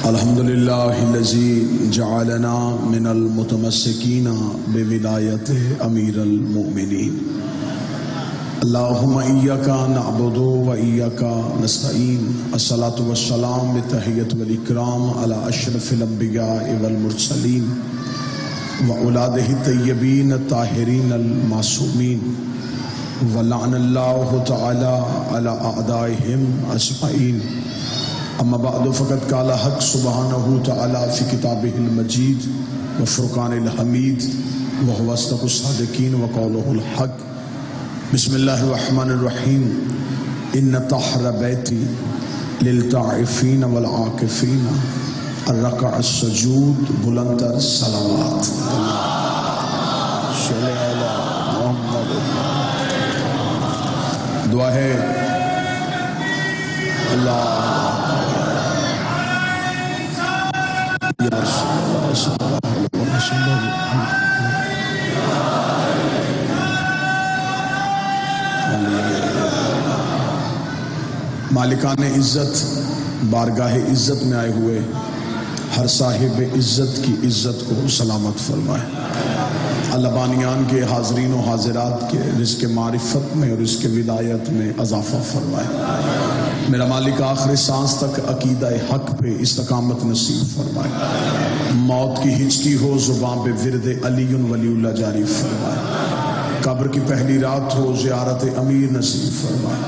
الحمدللہ الذی جعلنا من المتمسکین بولایت امیر المؤمنین اللہم ایاک نعبد و ایاک نستعین الصلاۃ والسلام بتحیۃ والاکرام علی اشرف الانبیاء والمرسلین وأولادہ الطیبین الطاہرین المعصومین ولعن اللہ تعالی علی اعدائہم اجمعین اما بعد فقد قال حق سبحانہ تعالی فی کتابہ المجید وفرقان الحمید وهو اصدق الصادقین وقولہ الحق بسم اللہ الرحمن الرحیم ان طہر بیتی للطائفین والعاکفین الرکع السجود بلندر صلوات صلی اللہ محمد دعا ہے اللہ مالکان عزت بارگاہ عزت میں آئے ہوئے ہر صاحب عزت کی عزت کو سلامت فرمائے۔ اللہ بانیان کے حاضرین و حاضرات کے رزق معرفت میں اور رزق ولایت میں اضافہ فرمائے۔ میرا مالک آخر سانس تک عقیدہ حق پہ استقامت نصیب فرمائے۔ موت کی ہچکی ہو زبان پہ ورد علی ولی اللہ جاری فرمائے۔ قبر کی پہلی رات ہو زیارت امیر نصیب فرمائے۔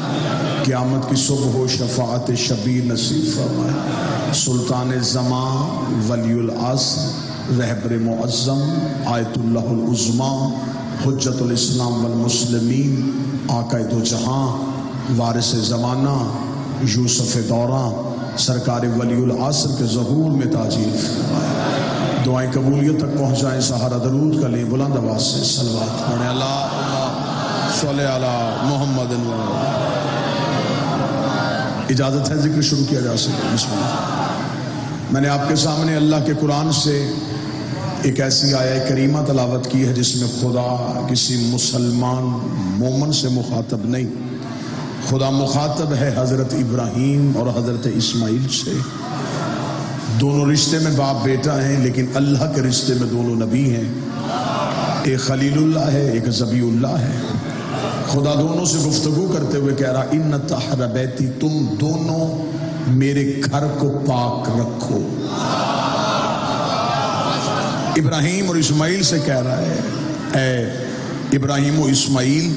قیامت کی صبح ہو شفاعت شبیر نصیب فرمائے۔ سلطان زمان ولی العصر رہبر معظم آیت اللہ العظمیٰ حجت الاسلام والمسلمین آقا دو جہاں وارث زمانہ یوسف دوراں سرکار ولی العصر کے ظہور میں تاجیل فرمائے۔ دعائیں قبولیت تک پہنچائیں، سہارا درود کا لیں، بلند آواز سے صلوات پڑھیں۔ اللہ صلی علی محمد۔ اجازت ہے ذکر شروع کیا جا سکے؟ بسم اللہ۔ میں نے آپ کے سامنے اللہ کے قرآن سے ایک ایسی آیہ کریمہ تلاوت کی ہے جس میں خدا کسی مسلمان مومن سے مخاطب نہیں، خدا مخاطب ہے حضرت ابراہیم اور حضرت اسماعیل سے۔ دونوں رشتے میں باپ بیٹا ہیں، لیکن اللہ کے رشتے میں دونوں نبی ہیں۔ ایک خلیل اللہ ہے، ایک ذبیح اللہ ہے۔ خدا دونوں سے گفتگو کرتے ہوئے کہہ رہا ان طہر بیتی، تم دونوں میرے گھر کو پاک رکھو۔ ابراہیم اور اسماعیل سے کہہ رہا ہے اے ابراہیم و اسماعیل،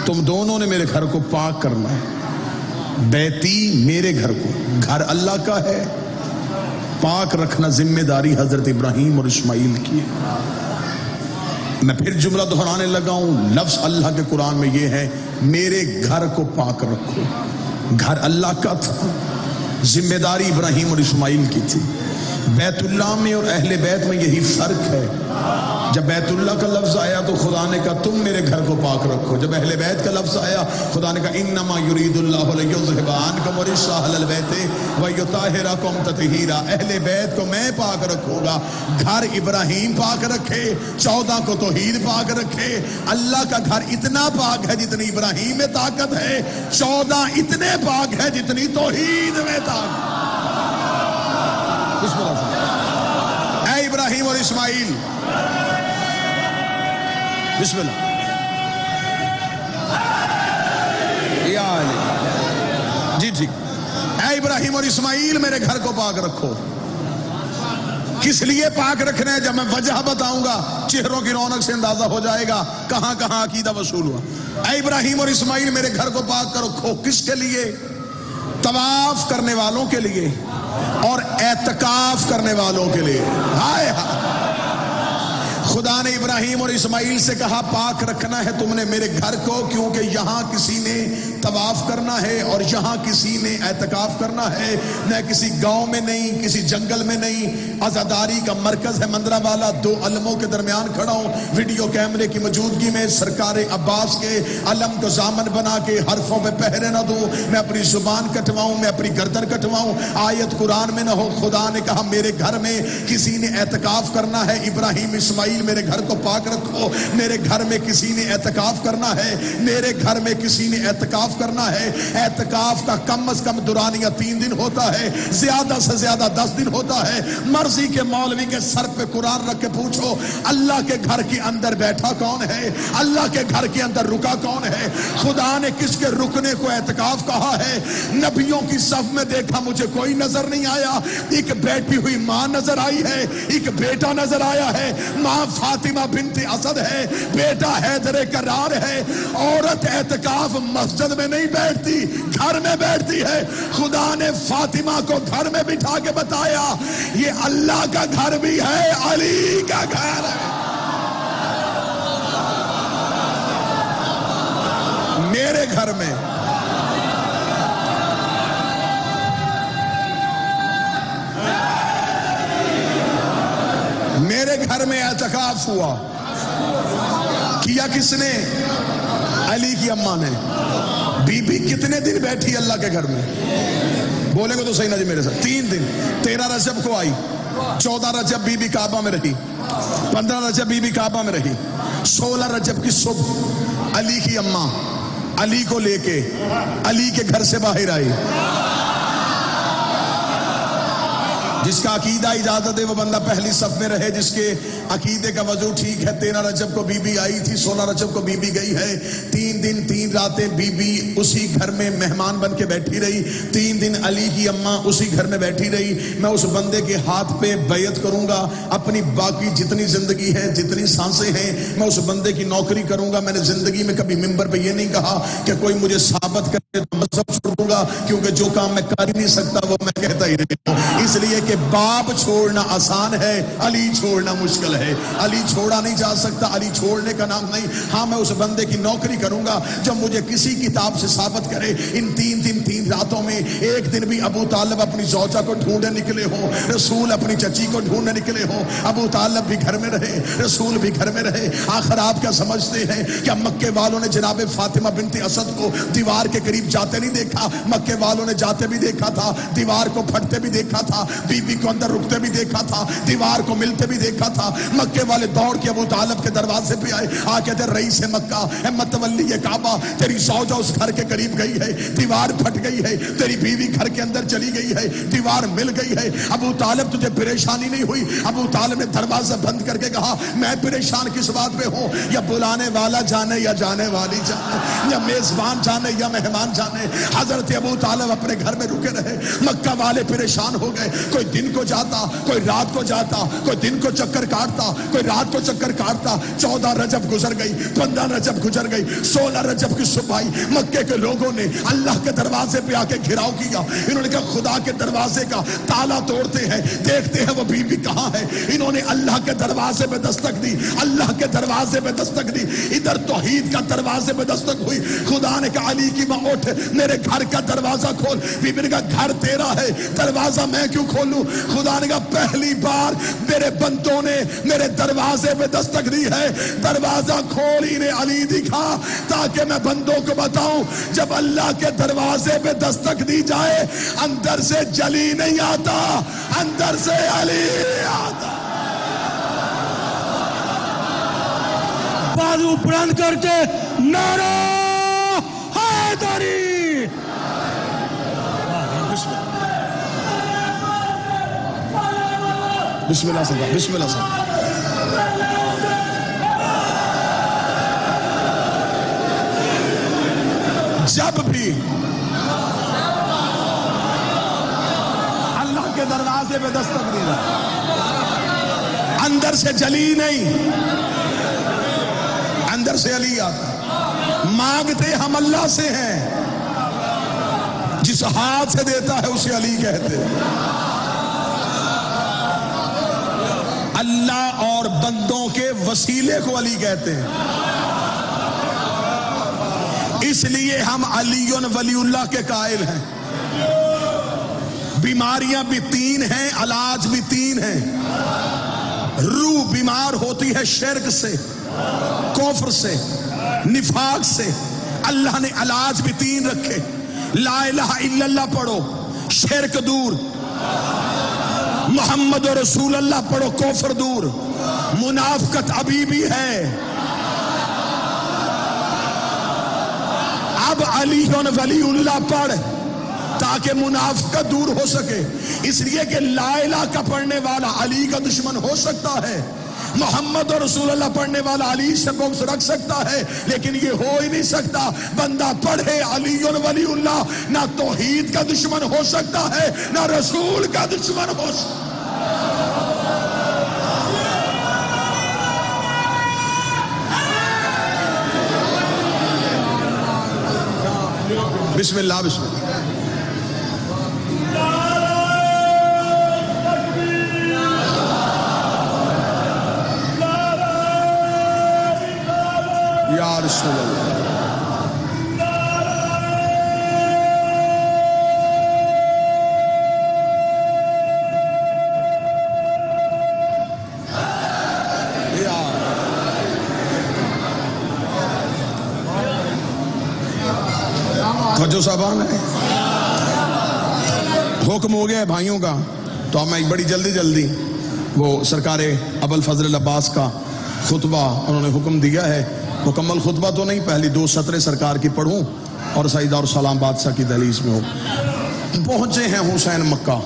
تم دونوں نے میرے گھر کو پاک کرنا ہے۔ بیتی میرے گھر کو، گھر اللہ کا ہے، پاک رکھنا ذمہ داری حضرت ابراہیم اور اسماعیل کی ہے۔ میں پھر جملہ دہرانے لگا ہوں، لفظ اللہ کے قرآن میں یہ ہے میرے گھر کو پاک رکھو۔ گھر اللہ کا تھا، ذمہ داری ابراہیم اور اسماعیل کی تھی۔ بیت اللہ میں اور اہل بیت میں یہی فرق ہے۔ جب بیت اللہ کا لفظ آیا تو خدا نے کہا تم میرے گھر کو پاک رکھو۔ جب اہل بیت کا لفظ آیا خدا نے کہا انما یرید اللہ لیذھب عنکم الرجس اہل البیت ویطہرکم تطہیرا۔ اہل بیت کو میں پاک رکھوں گا۔ گھر ابراہیم پاک رکھے، 14 کو توحید پاک رکھے۔ اللہ کا گھر اتنا پاک ہے جتنی ابراہیم میں طاقت ہے، 14 اتنے پاک ہے جتنی توحید میں طاقت۔ بسم اللہ۔ اے ابراہیم اور اسماعیل، بسم اللہ۔ یا علی جی ٹھیک۔ اے ابراہیم اور اسماعیل میرے گھر کو پاک رکھو۔ کس لیے پاک رکھنا ہے جب میں وجہ بتاؤں گا چہروں کی رونق سے اندازہ ہو جائے گا کہاں کہاں عقیدہ وصول ہوا۔ اے ابراہیم اور اسماعیل میرے گھر کو پاک رکھو۔ کس کے لیے؟ طواف کرنے والوں کے لیے اور اعتکاف کرنے والوں کے لیے۔ ہائے ہائے، خدا نے ابراہیم اور اسماعیل سے کہا پاک رکھنا ہے تم نے میرے گھر کو، کیونکہ یہاں کسی نے طواف کرنا ہے اور یہاں کسی نے اعتکاف کرنا ہے۔ میں کسی گاؤں میں نہیں، کسی جنگل میں نہیں، عزاداری کا مرکز ہے مندرہ والا، 2 علموں کے درمیان کھڑا ہوں، ویڈیو کیمرے کی موجودگی میں سرکار عباس کے علم کو ضامن بنا کے حرفوں میں پہرے نہ دوں، میں اپنی زبان کٹواؤں، میں اپنی گردن کٹواؤں، آیت قرآن میں نہ ہو۔ خدا نے کہا میرے گھر میں کسی نے اعتکاف کرنا ہے، ابراہیم اسماعیل اسرائیل میرے گھر کو پاک رکھو، میرے گھر میں کسی نے اعتکاف کرنا ہے، میرے گھر میں کسی نے اعتکاف کرنا ہے۔ اعتکاف کا کم از کم دورانیہ 3 دن ہوتا ہے، زیادہ سے زیادہ 10 دن ہوتا ہے۔ مرضی کے مولوی کے سر پہ قرآن رکھ کے پوچھو اللہ کے گھر کے اندر بیٹھا کون ہے، اللہ کے گھر کے اندر رکا کون ہے، خدا نے کس کے رکنے کو اعتکاف کہا ہے۔ نبیوں کی صف میں دیکھا مجھے کوئی نظر نہیں آیا، ایک بیٹھی ہوئی ماں نظر آئی ہے، ایک بیٹا نظر آیا ہے، ماں فاطمہ بنت اسد ہے، بیٹا حیدر کرار ہے۔ عورت اعتکاف مسجد میں نہیں بیٹھتی، گھر میں بیٹھتی ہے۔ خدا نے فاطمہ کو گھر میں بٹھا کے بتایا یہ اللہ کا گھر بھی ہے، علی کا گھر ہے۔ میرے گھر میں اعتکاف ہوا، کیا کس نے؟ علی کی اماں نے۔ بی بی کتنے دن بیٹھی اللہ کے گھر میں؟ بولے گا تو صحیح نہ جی میرے ساتھ۔ 3 دن۔ 13 رجب کو آئی، 14 رجب بی بی کعبہ میں رہی، 15 رجب بی بی کعبہ میں رہی، 16 رجب کی صبح علی کی اماں علی کو لے کے علی کے گھر سے باہر آئی۔ جس کا عقیدہ اجازت ہے وہ بندہ پہلی صف میں رہے، جس کے عقیدے کا وضو ٹھیک ہے۔ 13 رجب کو بی بی آئی تھی، 16 رجب کو بی بی گئی ہے۔ 3 دن 3 راتیں بی بی اسی گھر میں مہمان بن کے بیٹھی رہی، 3 دن علی کی اماں اسی گھر میں بیٹھی رہی۔ میں اس بندے کے ہاتھ پہ بیعت کروں گا، اپنی باقی جتنی زندگی ہے، جتنی سانسیں ہیں، میں اس بندے کی نوکری کروں گا۔ میں نے زندگی میں کبھی ممبر پہ یہ نہیں کہا کہ کوئی مجھے ثابت کرے تو مذہب چھوڑ دوں گا، کیونکہ جو کام میں کر ہی نہیں سکتا وہ میں کہتا ہی نہیں ہوں۔ اس لیے کہ باپ چھوڑنا آسان ہے، علی چھوڑنا مشکل ہے۔ علی چھوڑا نہیں جا سکتا، علی چھوڑنے کا نام نہیں۔ ہاں میں اس بندے کی نوکری کروں گا جب مجھے کسی کتاب سے ثابت کرے ان 3 دن 3 راتوں میں ایک دن بھی ابو طالب اپنی زوجہ کو ڈھونڈنے نکلے ہوں، رسول اپنی چچی کو ڈھونڈنے نکلے ہوں، ابو طالب بھی گھر میں رہے، رسول بھی گھر میں رہے۔ آخر آپ کیا سمجھتے ہیں کہ مکے والوں نے جناب فاطمہ بنت اسد کو دیوار کے قریب جاتے نہیں دیکھا؟ مکے والوں نے جاتے بھی دیکھا تھا، دیوار کو پھٹتے بھی دیکھا تھا، بی بی کو اندر رکتے بھی دیکھا تھا، دیوار کو ملتے بھی دیکھا تھا۔ مکے والے دوڑ کے ابو طالب کے دروازے پہ آئے، آ کہتے رئیس مکہ اے متولی کعبہ، تیری زوجہ اس گھر کے قریب گئی ہے، دیوار پھٹ گئی ہے، تیری بیوی گھر کے اندر چلی گئی ہے، دیوار مل گئی ہے۔ ابو طالب تجھے پریشانی نہیں ہوئی؟ ابو طالب نے دروازہ بند کر کے کہا میں پریشان کس بات پہ ہوں؟ یا بلانے والا جانے یا جانے والی جانے، یا میزبان جانے یا مہمان جانے۔ حضرت ابو طالب اپنے گھر میں رکے رہے۔ مکہ والے پریشان ہو گئے، کوئی دن کو جاتا، کوئی رات کو جاتا، کوئی دن کو چکر کاٹتا، کوئی رات کو چکر کاٹتا۔ 14 رجب گزر گئی، 15 رجب گزر گئی، 16 رجب کی صبح آئی۔ مکے کے لوگوں نے اللہ کے دروازے پہ آ کے گھراؤ کیا۔ انہوں نے کہا خدا کے دروازے کا تالا توڑتے ہیں، دیکھتے ہیں وہ بی بی کہاں ہے۔ انہوں نے اللہ کے دروازے پہ دستک دی، اللہ کے دروازے پہ دستک دی۔ ادھر توحید کا دروازے پہ دستک ہوئی۔ خدا نے کہا علی کی ماں اٹھ، میرے گھر کا دروازہ کھول۔ بی بی نے کہا گھر تیرا ہے، دروازہ میں کیوں کھولوں؟ خدا نے کہا پہلی بار میرے بندوں نے میرے دروازے پہ دستک دی ہے، دروازہ کھول انہیں علی دکھا، تاکہ میں بندوں کو بتاؤں جب اللہ کے دروازے پہ دستک دی جائے اندر سے جلی نہیں آتا، اندر سے علی آتا۔ بازو بلند کر کے نعرہ حیدری۔ بسم اللہ صلی اللہ، بسم اللہ صلی اللہ۔ جب بھی اللہ کے دروازے پہ دستک دی جائے اندر سے جلی نہیں، اندر سے علی آتا۔ مانگتے ہم اللہ سے ہیں، جس ہاتھ سے دیتا ہے اسے علی کہتے ہیں۔ اللہ اور بندوں کے وسیلے کو علی کہتے ہیں، اس لیے ہم علی ولی اللہ کے قائل ہیں۔ بیماریاں بھی 3 ہیں، علاج بھی 3 ہیں۔ روح بیمار ہوتی ہے شرک سے، کفر سے، نفاق سے۔ اللہ نے علاج بھی 3 رکھے۔ لا الہ الا اللہ پڑھو، شرک دور، محمد رسول اللہ پڑھو کفر دور، منافقت ابھی بھی ہے۔ اب علی ولی اللہ پڑھ تاکہ منافقت دور ہو سکے، اس لیے کہ لا الہ کا پڑھنے والا علی کا دشمن ہو سکتا ہے، محمد اور رسول اللہ پڑھنے والا علی سے بغض رکھ سکتا ہے، لیکن یہ ہو ہی نہیں سکتا بندہ پڑھے علی ولی اللہ نہ توحید کا دشمن ہو سکتا ہے نہ رسول کا دشمن ہو سکتا ہے۔ بسم اللہ بسم اللہ۔ یا رسول اللہ، جو صاحبان ہے حکم ہو گیا ہے بھائیوں کا، تو اب میں بڑی جلدی وہ سرکار ابو الفضل عباس کا خطبہ انہوں نے حکم دیا ہے، مکمل خطبہ تو نہیں، پہلی 2 سطریں سرکار کی پڑھوں اور سعید اور سلام بادشاہ کی دہلیز میں ہو۔ پہنچے ہیں حسین مکہ،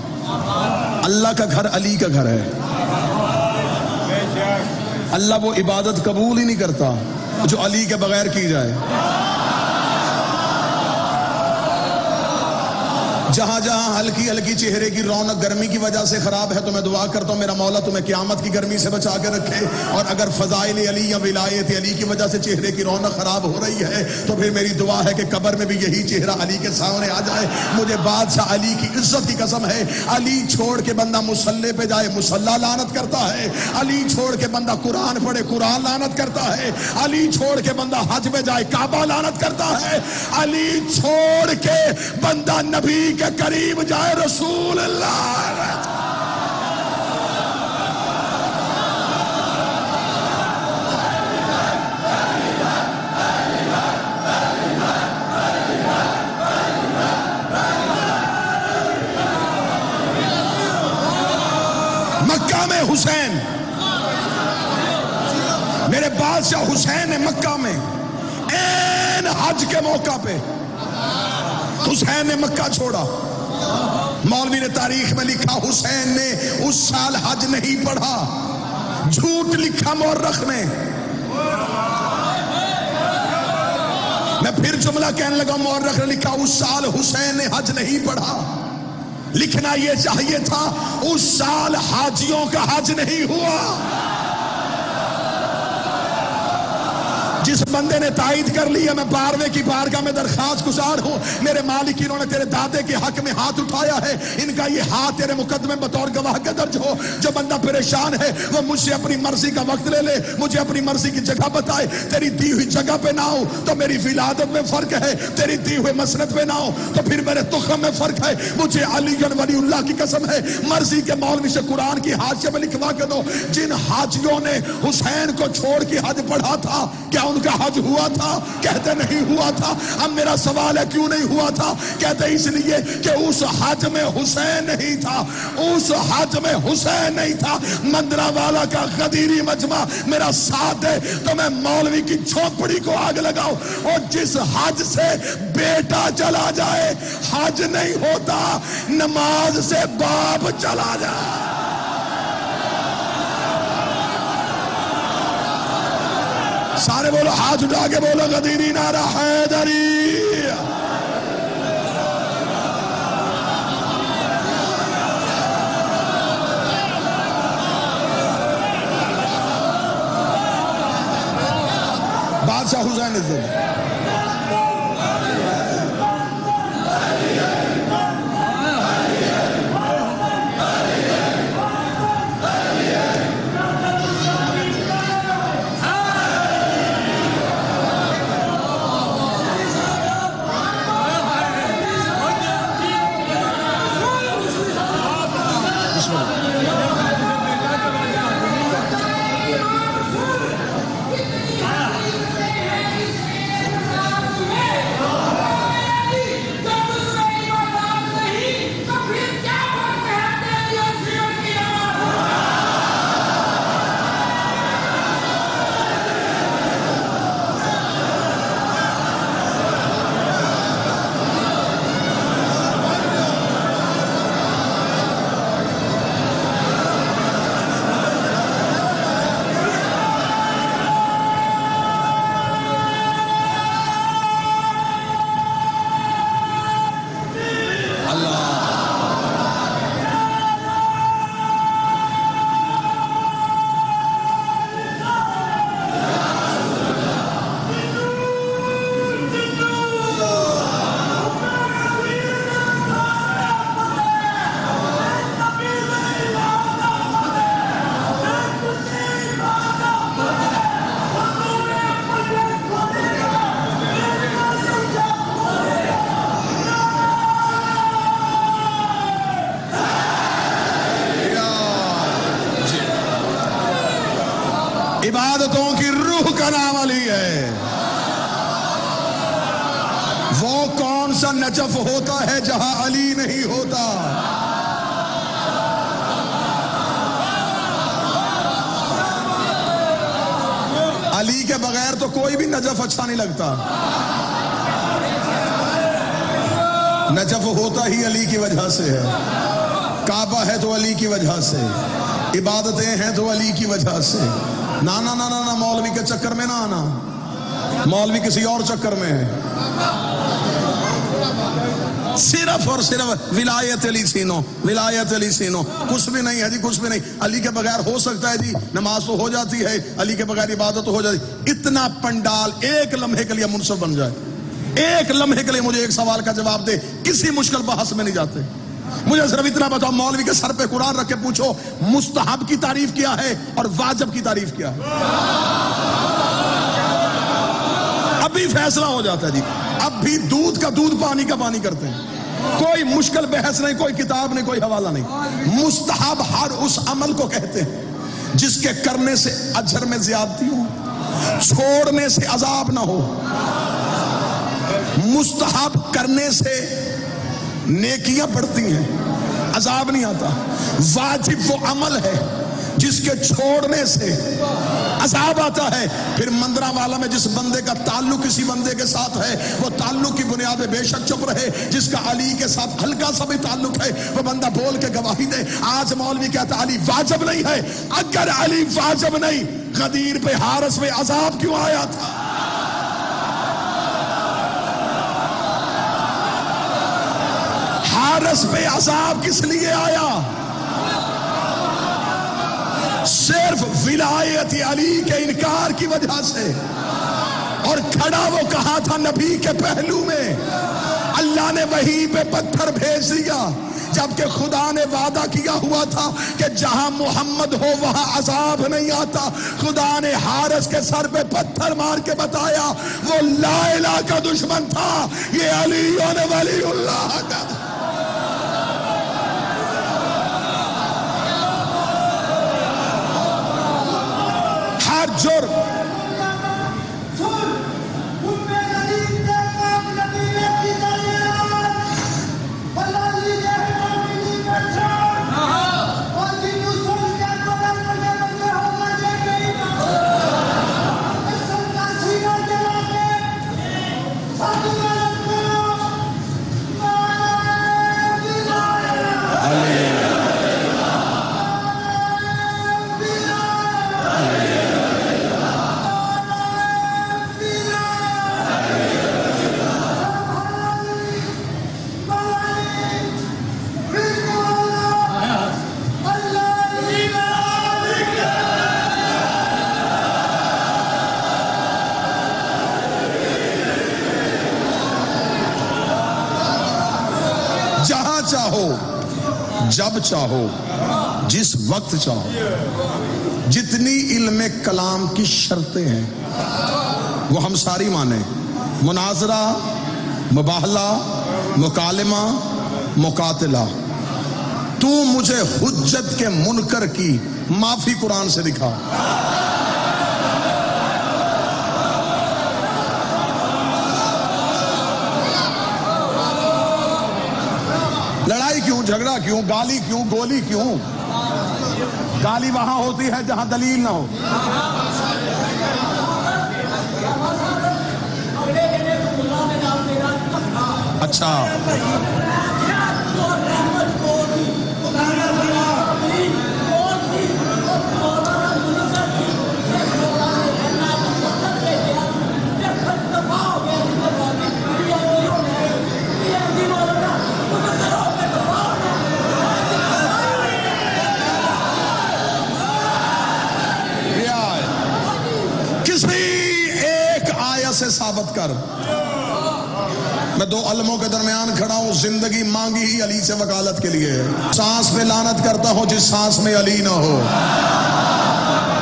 اللہ کا گھر علی کا گھر ہے، اللہ وہ عبادت قبول ہی نہیں کرتا جو علی کے بغیر کی جائے۔ جہاں جہاں ہلکی چہرے کی رونق گرمی کی وجہ سے خراب ہے تو میں دعا کرتا ہوں میرا مولا تمہیں قیامت کی گرمی سے بچا کے رکھے، اور اگر فضائل علی یا ولایت علی کی وجہ سے چہرے کی رونق خراب ہو رہی ہے تو پھر میری دعا ہے کہ قبر میں بھی یہی چہرہ علی کے سامنے آ جائے۔ مجھے بادشاہ علی کی عزت کی قسم ہے، علی چھوڑ کے بندہ مصلی پہ جائے مصلی لعنت کرتا ہے، علی چھوڑ کے بندہ قرآن پڑھے قرآن لعنت کرتا ہے، علی چھوڑ کے بندہ حج میں جائے کعبہ لعنت کرتا ہے، علی چھوڑ کے بندہ نبی کے قریب جائے رسول اللہ۔ مکہ میں حسین، میرے بادشاہ حسین نے مکہ میں این حج کے موقع پہ حسین نے مکہ چھوڑا۔ مولوی نے تاریخ میں لکھا حسین نے اس سال حج نہیں پڑھا، جھوٹ لکھا مورخ نے۔ میں پھر جملہ کہنے لگا، مورخ نے لکھا اس سال حسین نے حج نہیں پڑھا، لکھنا یہ چاہیے تھا اس سال حاجیوں کا حج نہیں ہوا۔ جس بندے نے تائید کر لیا، میں 12ویں کی بارگاہ میں درخواست گزار ہوں، میرے مالک انہوں نے تیرے دادے کے حق میں ہاتھ اٹھایا ہے، ان کا یہ ہاتھ تیرے مقدمے بطور گواہ کے درج ہو۔ جو بندہ پریشان ہے وہ مجھ سے اپنی مرضی کا وقت لے لے، مجھے اپنی مرضی کی جگہ بتائے، تیری دی ہوئی جگہ پہ نہ ہو تو میری ولادت میں فرق ہے، تیری دی ہوئے مسند پہ نہ ہو تو پھر میرے تخم میں فرق ہے۔ مجھے علی ولی اللہ کی قسم ہے، مرضی کے مولوی سے قرآن کی حاشیے میں لکھوا کے دو، جن حاجیوں نے حسین کو چھوڑ کے حج پڑھا تھا کیا ان کا حج ہوا تھا؟ کہتے نہیں ہوا تھا۔ اب میرا سوال ہے کیوں نہیں ہوا تھا؟ کہتے اس لیے کہ اس حج میں حسین نہیں تھا، اس حج میں حسین نہیں تھا۔ مندرہ والا کا غدیری مجمع میرا ساتھ دے تو میں مولوی کی جھونپڑی کو آگ لگاؤں، اور جس حج سے بیٹا چلا جائے حج نہیں ہوتا، نماز سے باپ چلا جائے۔ سارے بولو، ہاتھ اٹھا کے بولو غدیری نعرہ حیدری۔ بادشاہ حسین عزت عبادتوں کی روح کا نام علی ہے۔ وہ کون سا نجف ہوتا ہے جہاں علی نہیں ہوتا؟ علی کے بغیر تو کوئی بھی نجف اچھا نہیں لگتا۔ نجف ہوتا ہی علی کی وجہ سے ہے، کعبہ ہے تو علی کی وجہ سے، عبادتیں ہیں تو علی کی وجہ سے۔ نا نا نا نا مولوی کے چکر میں نہ آنا، مولوی کسی اور چکر میں ہے۔ صرف اور صرف ولایت علی سینو، ولایت علی سینو، کچھ بھی نہیں ہے جی، کچھ بھی نہیں۔ علی کے بغیر ہو سکتا ہے جی نماز تو ہو جاتی ہے، علی کے بغیر عبادت تو ہو جاتی ہے۔ اتنا پنڈال ایک لمحے کے لیے منصف بن جائے، ایک لمحے کے لیے مجھے ایک سوال کا جواب دے، کسی مشکل بحث میں نہیں جاتے۔ مجھے صرف اتنا بتاؤ، مولوی کے سر پہ قرآن رکھ کے پوچھو مستحب کی تعریف کیا ہے اور واجب کی تعریف کیا ہے، ابھی فیصلہ ہو جاتا ہے جی۔ اب بھی دودھ کا دودھ، پانی کا پانی کرتے ہیں، کوئی مشکل بحث نہیں، کوئی کتاب نہیں، کوئی حوالہ نہیں۔ مستحب ہر اس عمل کو کہتے ہیں جس کے کرنے سے اجر میں زیادتی ہو، چھوڑنے سے عذاب نہ ہو۔ مستحب کرنے سے نیکیاں بڑھتی ہیں، عذاب نہیں آتا۔ واجب وہ عمل ہے جس کے چھوڑنے سے عذاب آتا ہے۔ پھر مندرہ والا میں جس بندے کا تعلق کسی بندے کے ساتھ ہے، وہ تعلق کی بنیاد پہ بے شک چپ رہے۔ جس کا علی کے ساتھ ہلکا سا بھی تعلق ہے، وہ بندہ بول کے گواہی دے۔ آج مولوی کہتا علی واجب نہیں ہے، اگر علی واجب نہیں، غدیر پہ حارس میں عذاب کیوں آیا تھا؟ حارس پہ عذاب کس لیے آیا؟ صرف ولایت علی کے انکار کی وجہ سے۔ اور کھڑا وہ کہا تھا نبی کے پہلو میں، اللہ نے وہیں پہ پتھر بھیج دیا، جبکہ خدا نے وعدہ کیا ہوا تھا کہ جہاں محمد ہو وہاں عذاب نہیں آتا۔ خدا نے حارس کے سر پہ پتھر مار کے بتایا وہ لا الہ کا دشمن تھا، یہ علی ولی اللہ کا۔ جرم چاہو، جب چاہو، جس وقت چاہو، جتنی علم کلام کی شرطیں ہیں وہ ہم ساری مانیں۔ مناظرہ، مباہلہ، مکالمہ، مقاتلہ۔ تو مجھے حجت کے منکر کی معافی قرآن سے دکھا۔ لڑائی کیوں، جھگڑا کیوں، گالی کیوں، گولی کیوں؟ گالی وہاں ہوتی ہے جہاں دلیل نہ ہو۔ اچھا سے ثابت کر۔ میں دو علموں کے درمیان کھڑا ہوں، زندگی مانگی ہی علی سے وکالت کے لیے۔ سانس پہ لعنت کرتا ہوں جس سانس میں علی نہ ہو،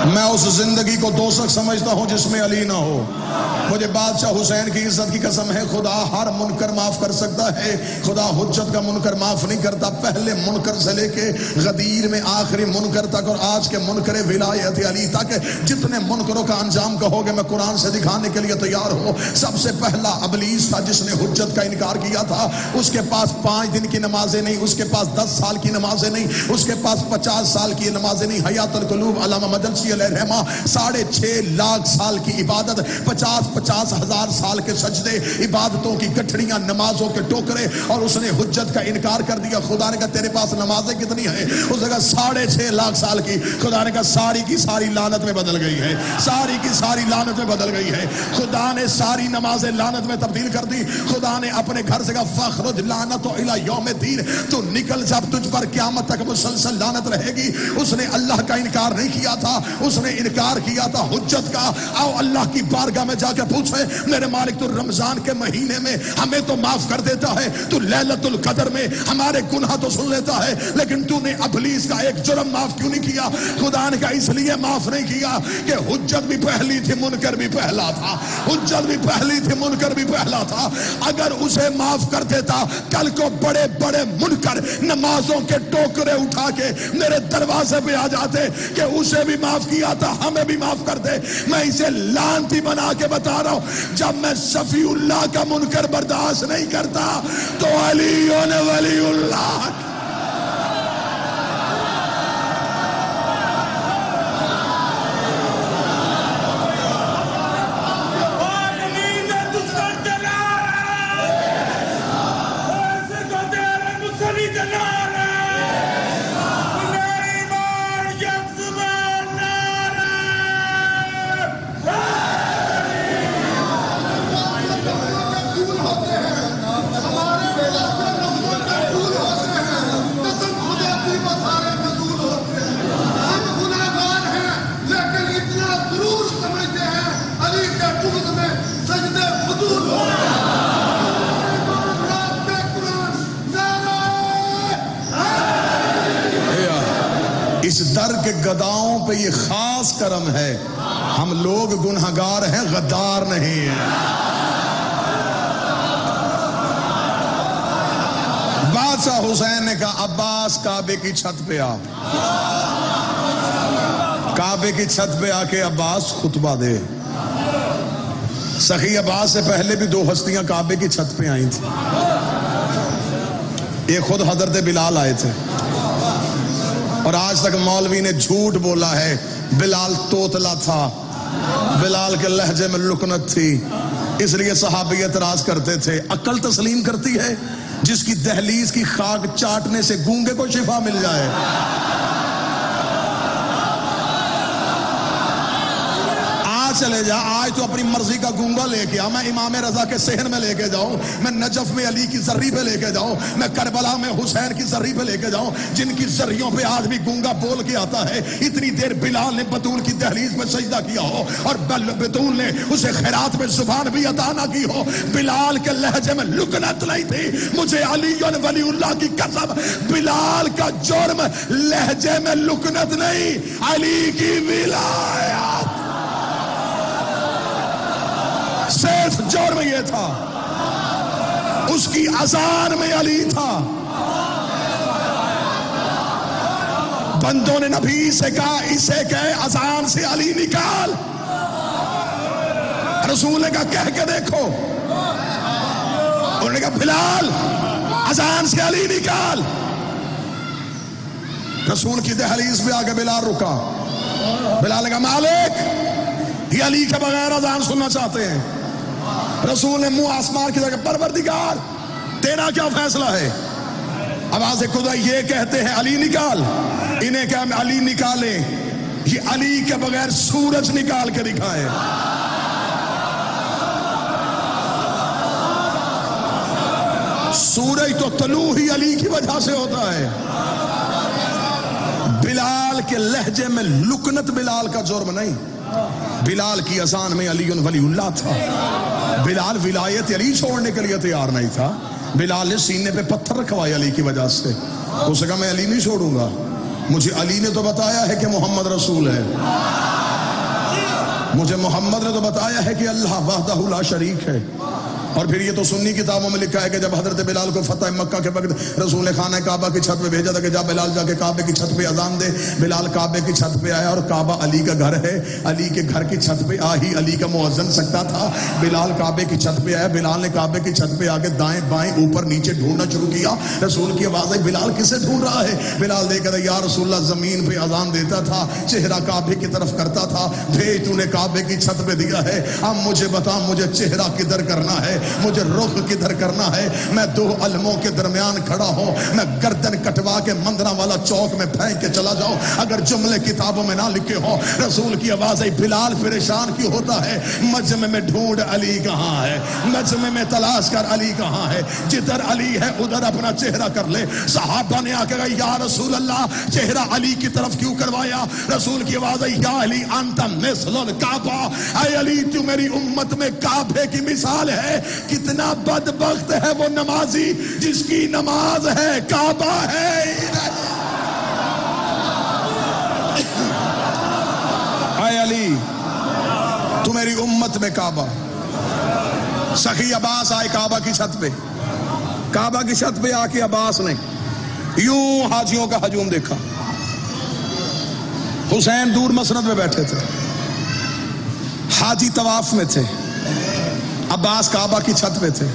میں اس زندگی کو دوزخ سمجھتا ہوں جس میں علی نہ ہو۔ مجھے بادشاہ حسین کی عزت کی قسم ہے، خدا ہر منکر معاف کر سکتا ہے، خدا حجت کا منکر معاف نہیں کرتا۔ پہلے منکر سے لے کے غدیر میں آخری منکر تک اور آج کے منکر ولایت علی تک، جتنے منکروں کا انجام کہو گے میں قرآن سے دکھانے کے لیے تیار ہوں۔ سب سے پہلا ابلیس تھا جس نے حجت کا انکار کیا تھا۔ اس کے پاس 5 دن کی نمازیں نہیں، اس کے پاس 10 سال کی نمازیں نہیں، اس کے پاس 50 سال کی نمازیں نہیں۔ حیات القلوب علامہ مدنسی علیہ رحمہ 6.5 لاکھ سال کی عبادت، 50 ہزار سال کے سجدے، عبادتوں کی گٹھڑیاں، نمازوں کے ٹوکرے، اور اس نے حجت کا انکار کر دیا۔ خدا نے کہا تیرے پاس نمازیں کتنی ہیں؟ اس نے کہا 6.5 لاکھ سال کی۔ خدا نے کہا ساری کی ساری لعنت میں بدل گئی ہے، ساری کی ساری لعنت میں بدل گئی ہے۔ خدا نے ساری نمازیں لعنت میں تبدیل کر دی۔ خدا نے اپنے گھر سے کہا فخرج لعنت الی یوم الدین، تو نکل جب تجھ پر قیامت تک مسلسل لعنت رہے گی۔ اس نے اللہ کا انکار نہیں کیا تھا، اس نے انکار کیا تھا حجت کا۔ آؤ اللہ کی بارگاہ میں جا کے پوچھے میرے مالک، تو رمضان کے مہینے میں ہمیں تو معاف کر دیتا ہے، تو لیلۃ القدر میں ہمارے گناہ تو سن لیتا ہے، لیکن تو نے ابلیس کا ایک جرم معاف کیوں نہیں کیا؟ خدا نے کہا اس لیے معاف نہیں کیا کہ حجت بھی پہلی تھی، منکر بھی پہلا تھا۔ حجت بھی پہلی تھی، منکر بھی پہلا تھا۔ اگر اسے معاف کر دیتا، کل کو بڑے بڑے منکر نمازوں کے ٹوکرے اٹھا کے میرے دروازے پہ آ جاتے کہ اسے بھی معاف کیا تھا، ہمیں بھی معاف کر دے۔ میں اسے لعنتی بنا کے بتا رہا ہوں، جب میں صفی اللہ کا منکر برداشت نہیں کرتا تو علی ولی اللہ اس در کے گداؤں پہ یہ خاص کرم ہے، ہم لوگ گنہگار ہیں، غدار نہیں ہیں۔ بادشاہ حسین نے کہا عباس کعبے کی چھت پہ آ۔ کعبے کی چھت پہ آ کے عباس خطبہ دے۔ سخی عباس سے پہلے بھی 2 ہستیاں کعبے کی چھت پہ آئی تھیں۔ ایک خود حضرت بلال آئے تھے، اور آج تک مولوی نے جھوٹ بولا ہے بلال توتلا تھا، بلال کے لہجے میں لکنت تھی، اس لیے صحابی اعتراض کرتے تھے۔ عقل تسلیم کرتی ہے جس کی دہلیز کی خاک چاٹنے سے گونگے کو شفا مل جائے۔ چلے جا، آج تو اپنی مرضی کا گونگا لے کے آ، میں امام رضا کے صحن میں لے کے جاؤں، میں نجف میں علی کی زری پہ لے کے جاؤں، میں کربلا میں حسین کی زری پہ لے کے جاؤں، جن کی زریوں پہ آج بھی گونگا بول کے آتا ہے۔ اتنی دیر بلال نے بطول کی دہلیز میں سجدہ کیا ہو اور بطول نے اسے خیرات میں زبان بھی عطا نہ کی ہو، بلال کے لہجے میں لکنت نہیں تھی۔ مجھے علی ولی اللہ کی قسم، بلال کا جرم لہجے میں لکنت نہیں، علی کی ولایت۔ صرف جرم یہ تھا، اس کی اذان میں علی تھا۔ بندوں نے نبی سے کہا اسے کہے اذان سے علی نکال، رسول نے کہا کہہ کے دیکھو، انہوں نے کہا بلال اذان سے علی نکال۔ رسول کی دہلیز پہ آگے بلال رکا، بلال نے کہا مالک یہ علی کے بغیر اذان سننا چاہتے ہیں۔ رسول نے منہ آسمان کی طرف، پروردگار تیرا کیا فیصلہ ہے؟ آواز خدا یہ کہتے ہیں علی نکال، انہیں کہا علی نکالیں، یہ علی کے بغیر سورج نکال کے دکھائے۔ سورج تو طلوع ہی علی کی وجہ سے ہوتا ہے۔ بلال کے لہجے میں لکنت بلال کا جرم نہیں، بلال کی اذان میں علی ولی اللہ تھا۔ بلال ولایت علی چھوڑنے کے لیے تیار نہیں تھا، بلال نے سینے پہ پتھر رکھوائے علی کی وجہ سے۔ اس نے کہا میں علی نہیں چھوڑوں گا، مجھے علی نے تو بتایا ہے کہ محمد رسول ہے۔ مجھے محمد نے تو بتایا ہے کہ اللہ وحدہ لا شریک ہے، اور پھر یہ تو سنی کتابوں میں لکھا ہے کہ جب حضرت بلال کو فتح مکہ کے وقت رسول نے خانہ کعبہ کی چھت پہ بھیجا تھا کہ جا بلال جا کے کعبے کی چھت پہ اذان دے. بلال کعبے کی چھت پہ آیا، اور کعبہ علی کا گھر ہے، علی کے گھر کی چھت پہ ہی علی کا مؤذن سکتا تھا. بلال کعبے کی چھت پہ آیا، بلال نے کعبے کی چھت پہ آ کے دائیں بائیں اوپر نیچے ڈھونڈنا شروع کیا. رسول کی آواز آئی، بلال کسے ڈھونڈ رہا ہے؟ بلال دیکھ رہا، یا رسول اللہ زمین پہ اذان دیتا تھا، چہرہ کعبے کی طرف کرتا تھا، بھیج تو نے کعبے کی چھت پہ دیا ہے، اب مجھے بتا مجھے چہرہ کدھر کرنا ہے، مجھے رخ کدھر کرنا ہے؟ میں دو علموں کے درمیان کھڑا ہوں، میں گردن کٹوا کے مندرہ والا چوک میں پھینک کے چلا جاؤں اگر جملے کتابوں میں نہ لکھے ہوں. رسول کی آواز آئی، بلال پریشان کیوں ہوتا ہے؟ مجمع میں ڈھونڈ علی کہاں ہے، مجمع میں تلاش کر علی کہاں ہے، جدھر علی ہے ادھر اپنا چہرہ کر لے. صحابہ نے آ کے کہا، یا رسول اللہ چہرہ علی کی طرف کیوں کروایا؟ رسول کی آواز آئی، یا علی انت مثل الکعبہ، اے علی تو میری امت میں کعبے کی مثال ہے. کتنا بدبخت ہے وہ نمازی جس کی نماز ہے کعبہ ہے. اے علی تو میری امت میں کعبہ. سخی عباس آئے کعبہ کی چھت پہ، کعبہ کی چھت پہ آ کے عباس نے یوں حاجیوں کا ہجوم دیکھا. حسین دور مسند میں بیٹھے تھے، حاجی طواف میں تھے، عباس کعبہ کی چھت پہ تھے.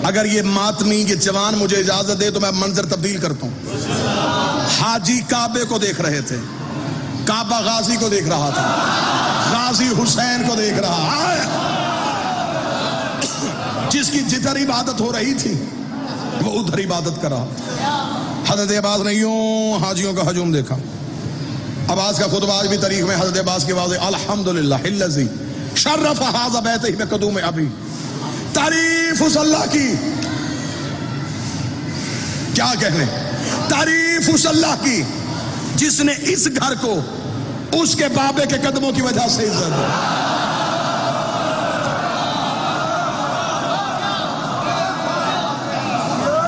اگر یہ ماتمی یہ جوان مجھے اجازت دے تو میں منظر تبدیل کرتا ہوں. حاجی کعبے کو دیکھ رہے تھے، کعبہ غازی کو دیکھ رہا تھا، غازی حسین کو دیکھ رہا. جس کی جدھر عبادت ہو رہی تھی وہ ادھر عبادت کر رہا. حضرت عباس نے یوں حاجیوں کا ہجوم دیکھا. عباس کا خطبہ آج بھی تاریخ میں حضرت عباس کی آواز ہے، الحمدللہ الذی شرف ھذا بیتہ بقدوم ابی. تعریف اس اللہ کی، کیا کہنے، تعریف اس اللہ کی جس نے اس گھر کو اس کے بابے کے قدموں کی وجہ سے عزت دی.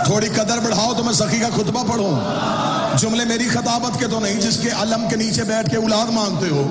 تھوڑی قدر بڑھاؤ تو میں سخی کا خطبہ پڑھوں. جملے میری خطابت کے تو نہیں، جس کے علم کے نیچے بیٹھ کے اولاد مانگتے ہو.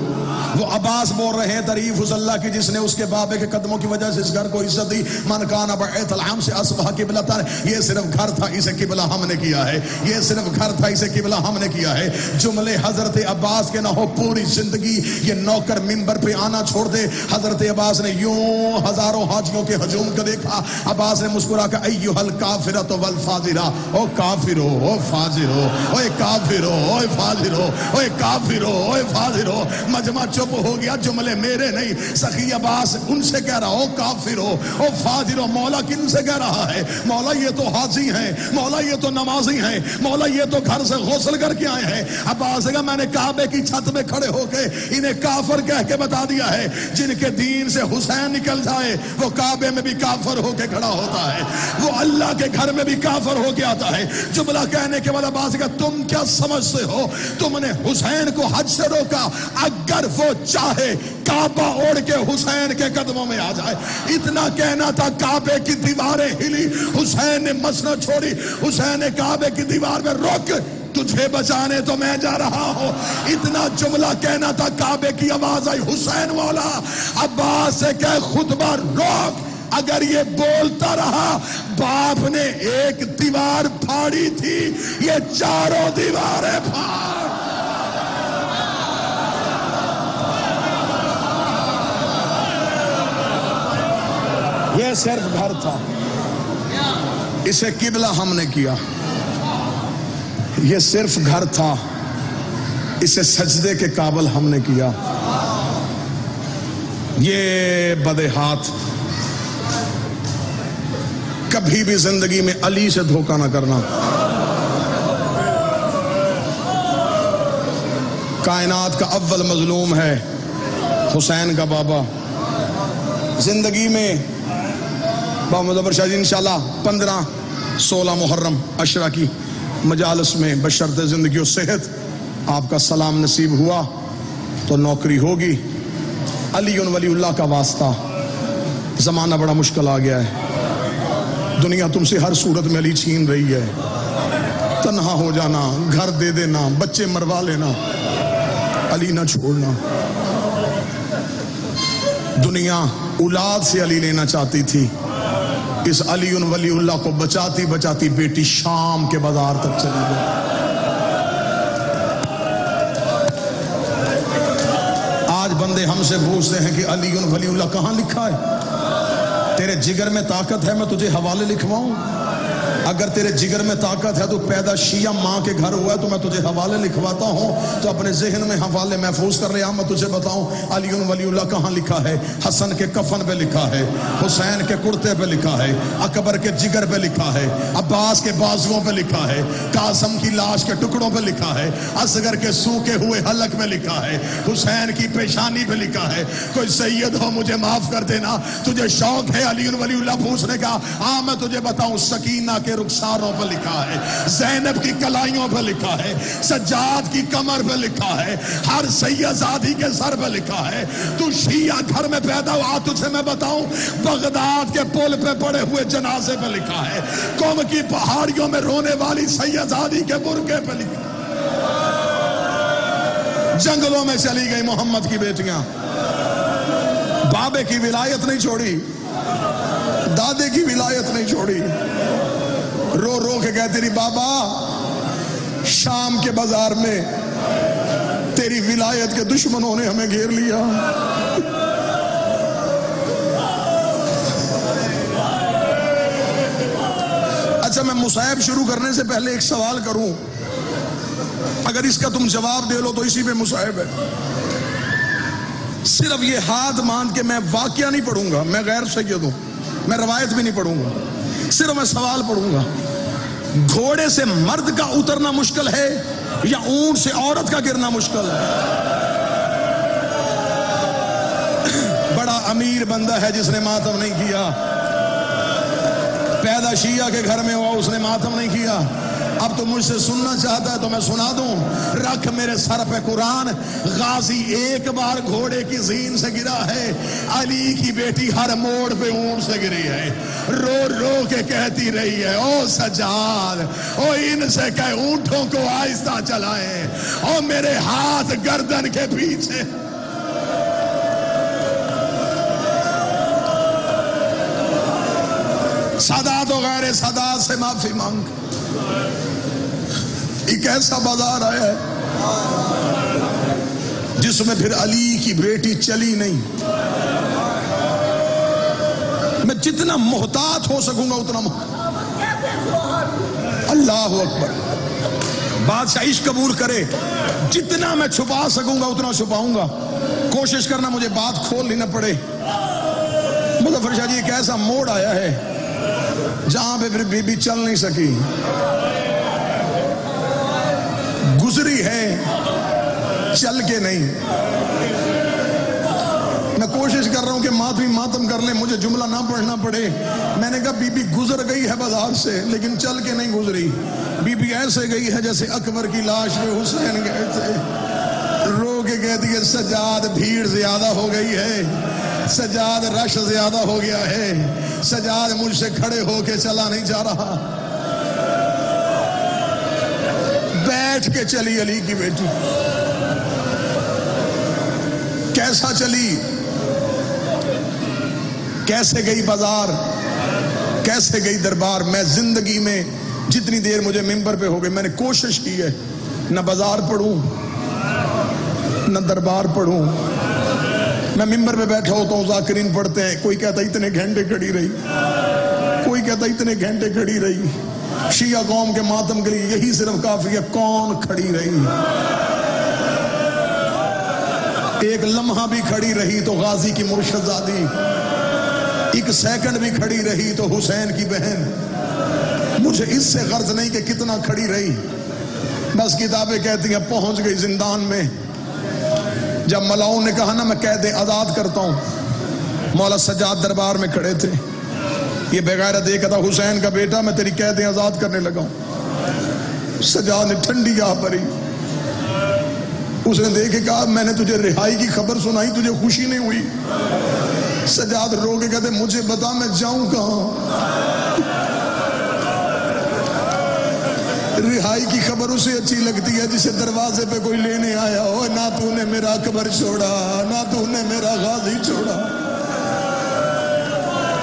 وہ عباس بول رہے ہیں تعریف اس اللہ کی جس نے اس کے بابے کے قدموں کی وجہ سے اس گھر کو عزت دی. من کان بعیت العام سے اصبح قبلۃ، یہ صرف گھر تھا اسے قبلہ ہم نے کیا ہے، یہ صرف گھر تھا اسے قبلہ ہم نے کیا ہے. جملے حضرت عباس کے نہ ہو پوری زندگی یہ نوکر منبر پہ آنا چھوڑ دے. حضرت عباس نے یوں ہزاروں حاجیوں کے ہجوم کو دیکھا. عباس نے مسکرا کہا، ایھا الکافرۃ والفاجرہ، او کافرو او فاجرو، اوے کافرو اوے فاجرو، اوے کافرو اوے فاجرو. مجمع چپ ہو گیا. جملے میرے نہیں، سخی عباس ان سے کہہ رہا، او کافرو او فاجرو. مولا کن سے کہہ رہا ہے؟ مولا یہ تو حاجی ہیں، مولا یہ تو نمازی ہیں، مولا یہ تو گھر سے غسل کر کے آئے ہیں. عباس کہا، میں نے کعبے کی چھت میں کھڑے ہو کے انہیں کافر کہہ کے بتا دیا ہے. جن کے دین سے حسین نکل جائے وہ کعبے میں بھی کافر ہو کے کھڑا ہوتا ہے، وہ اللہ کے گھر میں بھی کافر ہو کے آتا ہے. جملہ کہنے کے بعد عباس کہا، تم کیا سمجھتے ہو تم نے حسین کو حج سے روکا؟ اگر وہ چاہے کعبہ اوڑھ کے حسین کے قدموں میں آ جائے. اتنا کہنا تھا، کعبے کی دیواریں ہلی، حسین نے مسند چھوڑی. حسین نے کعبے کی دیوار میں روک، تجھے بچانے تو میں جا رہا ہوں. اتنا جملہ کہنا تھا، کعبے کی آواز آئی، حسین مولا. عباس سے کہ خطبہ روک. اگر یہ بولتا رہا، باپ نے ایک دیوار پھاڑی تھی، یہ چاروں دیواریں پھاڑ. یہ صرف گھر تھا، اسے قبلہ ہم نے کیا. یہ صرف گھر تھا، اسے سجدے کے قابل ہم نے کیا. یہ بدہات کبھی بھی زندگی میں علی سے دھوکہ نہ کرنا. کائنات کا اول مظلوم ہے حسین کا بابا. زندگی میں محمد ظفر شاہ جی انشاءاللہ 15-16 محرم عشرہ کی مجالس میں بشرط زندگی و صحت آپ کا سلام نصیب ہوا تو نوکری ہوگی. علی ولی اللہ کا واسطہ. زمانہ بڑا مشکل آ گیا ہے، دنیا تم سے ہر صورت میں علی چھین رہی ہے. تنہا ہو جانا، گھر دے دینا، بچے مروا لینا، علی نہ چھوڑنا. دنیا اولاد سے علی لینا چاہتی تھی، اس علی ولی اللہ کو بچاتی بچاتی بیٹی شام کے بازار تک چلی گئی۔ آج بندے ہم سے پوچھتے ہیں کہ علی ولی اللہ کہاں لکھا ہے؟ تیرے جگر میں طاقت ہے میں تجھے حوالے لکھواؤں؟ اگر تیرے جگر میں طاقت ہے تو پیدا شیعہ ماں کے گھر ہوا ہے تو میں تجھے حوالے لکھواتا ہوں، تو اپنے ذہن میں حوالے محفوظ کر لیا۔ میں تجھے بتاؤں علی ولی اللہ کہاں لکھا ہے؟ حسن کے کفن پہ لکھا ہے، حسین کے کرتے پہ لکھا ہے، اکبر کے جگر پہ لکھا ہے، عباس کے بازوؤں پہ لکھا ہے، قاسم کی لاش کے ٹکڑوں پہ لکھا ہے، اصغر کے سوکے ہوئے حلق میں لکھا ہے، حسین کی پیشانی پہ لکھا ہے۔ کوئی سید ہو مجھے معاف کر دینا، تجھے شوق ہے علی ولی اللہ پوچھنے کا؟ ہاں میں تجھے بتاؤں، سکینہ کے رخساروں پہ لکھا ہے، زینب کی کلائیوں پہ لکھا ہے، سجاد کی کمر پہ لکھا ہے، ہر سیدزادی کے سر پہ لکھا ہے۔ تو شیعہ گھر میں پیدا ہوا، تجھے میں بتاؤں بغداد کے پل پہ پڑے ہوئے جنازے پہ لکھا ہے، قوم کی پہاڑیوں میں رونے والی سیدزادی کے برقعے پہ لکھا ہے۔ جنگلوں میں چلی گئی محمد کی بیٹیاں، بابے کی ولایت نہیں چھوڑی، دادے کی ولایت نہیں چھوڑی، رو رو کے کہتے رہی بابا شام کے بازار میں تیری ولایت کے دشمنوں نے ہمیں گھیر لیا۔ اچھا میں مصائب شروع کرنے سے پہلے ایک سوال کروں، اگر اس کا تم جواب دے لو تو اسی پہ مصائب ہے۔ صرف یہ ہاتھ باندھ کے میں واقعہ نہیں پڑھوں گا، میں غیر سید ہوں، میں روایت بھی نہیں پڑھوں گا، صرف میں سوال پڑھوں گا۔ گھوڑے سے مرد کا اترنا مشکل ہے یا اونٹ سے عورت کا گرنا مشکل ہے؟ بڑا امیر بندہ ہے جس نے ماتم نہیں کیا، پیدا شیعہ کے گھر میں ہوا، اس نے ماتم نہیں کیا۔ اب تو مجھ سے سننا چاہتا ہے تو میں سنا دوں، رکھ میرے سر پہ قرآن، غازی ایک بار گھوڑے کی زین سے گرا ہے، علی کی بیٹی ہر موڑ پہ اونٹ سے گری ہے، رو رو کے کہتی رہی ہے او سجاد، او ان سے کہ اونٹوں کو آہستہ چلائیں، او میرے ہاتھ گردن کے پیچھے۔ سادات و غیر سادات سے معافی مانگ۔ ایک ایسا بازار آیا ہے جس میں پھر علی کی بیٹی چلی نہیں۔ میں جتنا محتاط ہو سکوں گا اتنا اللہ اکبر، بادشاہ عشق قبول کرے، جتنا میں چھپا سکوں گا اتنا چھپاؤں گا، کوشش کرنا مجھے بات کھولنی نہ پڑے۔ مظفر شاہ جی ایک ایسا موڑ آیا ہے جہاں پہ پھر بی بی چل نہیں سکی، گزری ہے چل کے نہیں۔ میں کوشش کر رہا ہوں کہ ماتم کر لیں، مجھے جملہ نہ پڑھنا پڑے۔ میں نے کہا بی بی گزر گئی ہے بازار سے لیکن چل کے نہیں گزری، بی بی ایسے گئی ہے جیسے اکبر کی لاش پہ حسین گئے تھے، رو کے کہتی ہے سجاد بھیڑ زیادہ ہو گئی ہے، سجاد رش زیادہ ہو گیا ہے، سجاد مجھ سے کھڑے ہو کے چلا نہیں جا رہا۔ بیٹھ کے چلی علی کی بیٹی، کیسا چلی، کیسے گئی بازار، کیسے گئی دربار۔ میں زندگی میں جتنی دیر مجھے ممبر پہ ہو گئی میں نے کوشش کی ہے نہ بازار پڑھوں نہ دربار پڑھوں۔ میں ممبر پہ بیٹھا ہوتا ہوں، ذاکرین پڑھتے ہیں، کوئی کہتا اتنے گھنٹے کھڑی رہی، کوئی کہتا اتنے گھنٹے کھڑی رہی۔ شیعہ قوم کے ماتم کے لیے یہی صرف کافی ہے، کون کھڑی رہی؟ ایک لمحہ بھی کھڑی رہی تو غازی کی مرشد زادی، ایک سیکنڈ بھی کھڑی رہی تو حسین کی بہن۔ مجھے اس سے غرض نہیں کہ کتنا کھڑی رہی، بس کتابیں کہتی ہیں پہنچ گئی زندان میں۔ جب ملاؤں نے کہا نا میں قیدیں آزاد کرتا ہوں، مولا سجاد دربار میں کھڑے تھے، یہ بغیرت دیکھا تھا حسین کا بیٹا میں تیری قیدیں آزاد کرنے لگا ہوں۔ سجاد نے ٹھنڈی آہ بھری، اس نے دیکھ کے کہا میں نے تجھے رہائی کی خبر سنائی، تجھے خوشی نہیں ہوئی؟ سجاد رو کے کہتے مجھے بتا میں جاؤں کہاں؟ رہائی کی خبر اسے اچھی لگتی ہے جسے دروازے پہ کوئی لینے آیا ہو. نہ تو نے میرا اکبر چھوڑا, نہ تو نے میرا غازی چھوڑا,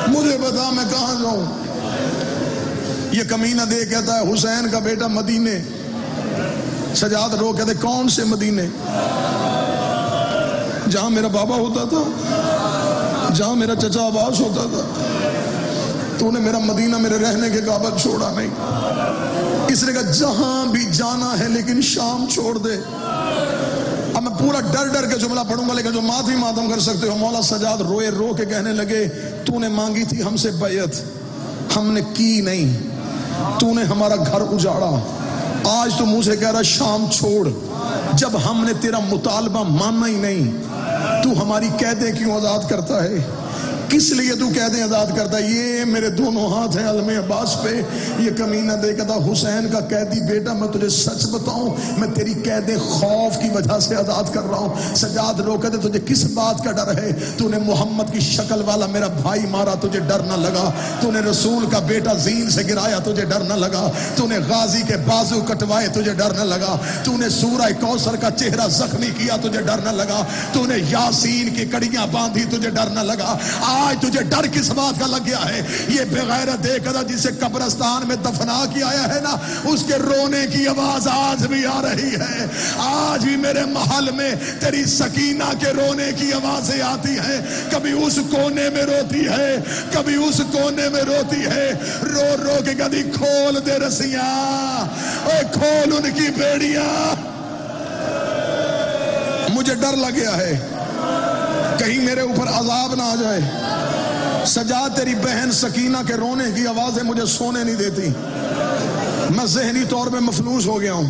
مجھے بتا میں کہاں جاؤں. یہ کمینہ دے کہتا ہے حسین کا بیٹا مدینے. سجاد رو کہتے کون سے مدینے؟ جہاں میرا بابا ہوتا تھا, جہاں میرا چچا عباس ہوتا تھا. تو نے میرا مدینہ میرے رہنے کے قابل چھوڑا نہیں. اس نے کہا جہاں بھی جانا ہے لیکن شام چھوڑ دے. اب میں پورا ڈر ڈر کے جملہ پڑھوں گا لیکن جو ماتم ماتم کر سکتے ہو. مولا سجاد روئے, رو کے کہنے لگے تو نے مانگی تھی ہم سے بیعت, ہم نے کی نہیں. تو نے ہمارا گھر اجاڑا, آج تو مجھ سے کہہ رہا شام چھوڑ. جب ہم نے تیرا مطالبہ ماننا ہی نہیں, تو ہماری قیدیں کیوں آزاد کرتا ہے؟ کس لیے تو قیدیں آزاد کرتا ہے؟ یہ میرے دونوں ہاتھ ہیں علم عباس پہ. یہ کمینہ دے کہتا حسین کا قیدی بیٹا میں تجھے سچ بتاؤں, میں تیری قیدیں خوف کی وجہ سے آزاد کر رہا ہوں. سجاد رو کہتے تجھے کس بات کا ڈر ہے؟ تو نے محمد کی شکل والا میرا بھائی مارا, تجھے ڈر نہ لگا؟ تو نے رسول کا بیٹا زین سے گرایا, تجھے ڈر نہ لگا؟ تو نے غازی کے بازو کٹوائے, تجھے ڈر نہ لگا؟ تو نے سورہ کوثر کا چہرہ زخمی کیا, تجھے ڈر نہ لگا؟ تو نے یاسین کی کڑیاں باندھی, تجھے ڈر نہ لگا؟ آج تجھے ڈر کس بات کا لگ گیا ہے؟ یہ بغیرت دیکھا جسے قبرستان میں دفنا کیا آیا ہے نا, اس کے رونے کی آواز آج بھی آ رہی ہے. آج بھی میرے محل میں تیری سکینہ کے رونے کی آوازیں آتی ہیں. کبھی اس کونے میں روتی ہے, کبھی اس کونے میں روتی ہے. رو رو کے کبھی کھول دے رسیاں, اے کھول ان کی بیڑیاں. مجھے ڈر لگ گیا ہے کہیں میرے اوپر عذاب نہ آ جائے. سجاد تیری بہن سکینہ کے رونے کی آوازیں مجھے سونے نہیں دیتی. میں ذہنی طور پہ مفلوج ہو گیا ہوں.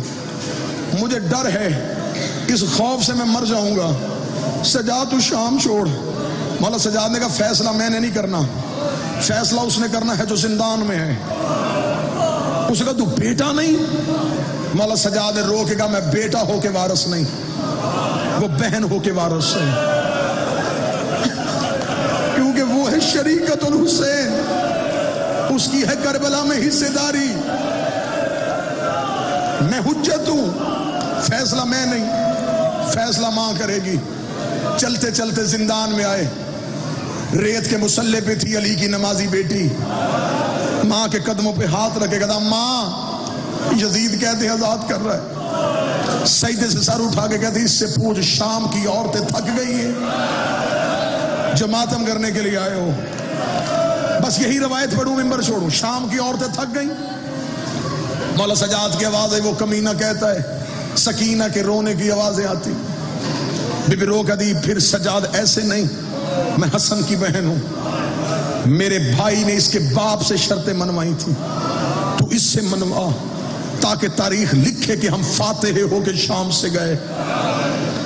مجھے ڈر ہے اس خوف سے میں مر جاؤں گا. سجاد تو شام چھوڑ. مولا سجاد نے کہا فیصلہ میں نے نہیں کرنا, فیصلہ اس نے کرنا ہے جو زندان میں ہے. اس نے کہا تو بیٹا نہیں؟ مولا سجاد نے رو کے کہا میں بیٹا ہو کے وارث نہیں, وہ بہن ہو کے وارث ہے. کیونکہ وہ ہے شریکت الحسین, اس کی ہے کربلا میں حصے داری. میں حجت ہوں, فیصلہ میں نہیں, فیصلہ ماں کرے گی. چلتے چلتے زندان میں آئے, ریت کے مسلح پہ تھی علی کی نمازی بیٹی. ماں کے قدموں پہ ہاتھ رکھے کہتا ماں یزید کہتے آزاد کر رہا ہے. سجدے سے سر اٹھا کے کہتی اس سے پوچھ شام کی عورتیں تھک گئی ہیں جو ماتم کرنے کے لیے آئے ہو. بس یہی روایت پڑھوں ممبر چھوڑوں, شام کی عورتیں تھک گئیں. مولا سجاد کی آواز ہے, وہ کمینہ کہتا ہے سکینہ کے رونے کی آوازیں آتی. بی بی رو کہتی پھر سجاد ایسے نہیں, میں حسن کی بہن ہوں, میرے بھائی نے اس کے باپ سے شرطیں منوائی تھی, تو اس سے منوا تاکہ تاریخ لکھے کہ ہم فاتح ہو کے شام سے گئے.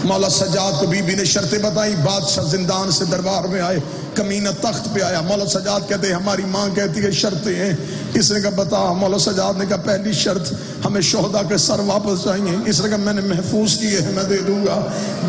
مولا سجاد کو بی بی نے شرطیں بتائی. بادشاہ زندان سے دربار میں آئے, کمینہ تخت پہ آیا. مولا سجاد کہتے ہیں ہماری ماں کہتی ہے شرطیں ہیں. اس نے کہا بتا. مولا سجاد نے کہا پہلی شرط ہمیں شہداء کے سر واپس چاہیے. اس نے کہا میں نے محفوظ کیے ہیں میں دے دوں گا.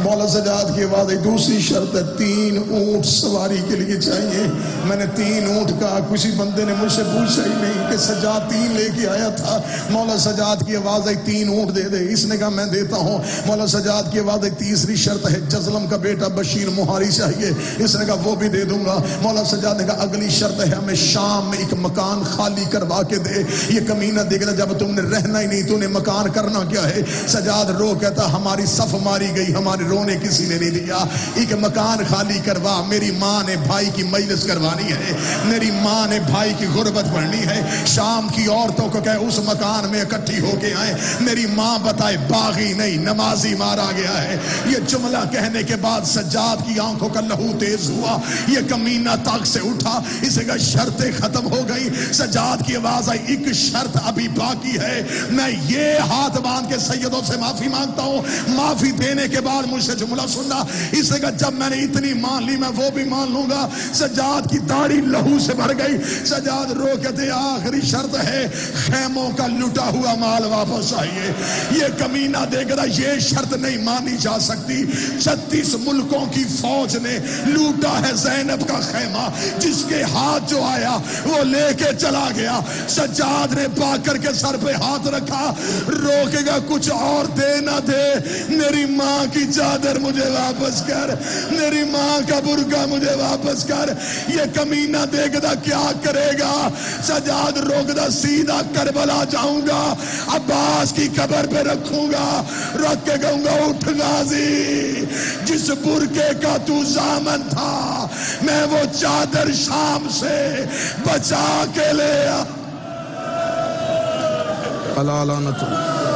مولا سجاد کی آواز ہے دوسری شرط ہے 3 اونٹ سواری کے لیے چاہیے. میں نے 3 اونٹ کہا. کسی بندے نے مجھ سے پوچھا ہی نہیں کہ سجاد 3 لے کے آیا تھا. مولا سجاد کی آواز ہے 3 اونٹ دے دے. اس نے کہا میں دیتا ہوں. مولا سجاد کی آواز ہے تیسری شرط ہے جزلم کا بیٹا بشیر مہاری چاہیے. اس نے کہا وہ بھی دے دوں گا. مولا سجاد نے کہا اگلی شرط ہے ہمیں شام میں ایک مکان خالی کروا کے دے. یہ کمینہ دیکھنا جب تم نے رہنا ہی نہیں تو نے مکان کرنا کیا ہے؟ سجاد رو کہتا ہماری صف ماری گئی, ہمارے رونے کسی نے نہیں دیا. ایک مکان خالی کروا. میری ماں نے بھائی کی مجلس کروانی ہے, میری ماں نے بھائی کی غربت بڑھنی ہے. شام کی عورتوں کو کہے اس مکان میں اکٹھی ہو کے آئیں. میری ماں بتائے باغی نہیں نمازی مارا گیا ہے. یہ جملہ کہنے کے بعد سجاد کی آنکھوں کا لہو تیز ہوا. یہ کمینہ تاک سے اٹھا. اسے کہا شرطیں ختم ہو گئی. سجاد کی آواز آئی ایک شرط ابھی باقی ہے. میں یہ ہاتھ باندھ کے سیدوں سے معافی مانگتا ہوں, معافی دینے کے بعد مجھ سے جملہ سننا. اسے کہا جب میں نے اتنی مان لی میں وہ بھی مان لوں گا. سجاد کی داڑھی لہو سے بھر گئی. سجاد رو کہتے آخری شرط ہے خیموں کا لٹا ہوا مال واپس آئیے. یہ کمینہ دے گا یہ شرط نہیں مانی جا سکتی. 36 ملکوں کی فوج نے لوٹا ہے زینب کا خیمہ, جس کے ہاتھ جو آیا وہ لے کے چلا گیا. سجاد نے پا کر کے سر پہ ہاتھ رکھا. تھا، روکے گا کچھ اور دے نہ دے، میری ماں کی چادر مجھے واپس کر، میری ماں کا برقع مجھے واپس کر۔ یہ کمینہ دیکھتا کیا کرے گا؟ سجاد روکتا سیدھا کربلا جاؤں گا، عباس کی قبر پہ رکھوں گا، رکھ کے کہوں گا اٹھ غازی، جس برقعے کا تو ضامن تھا میں وہ چادر شام سے بچا کے لے آ۔ اللہ لعنت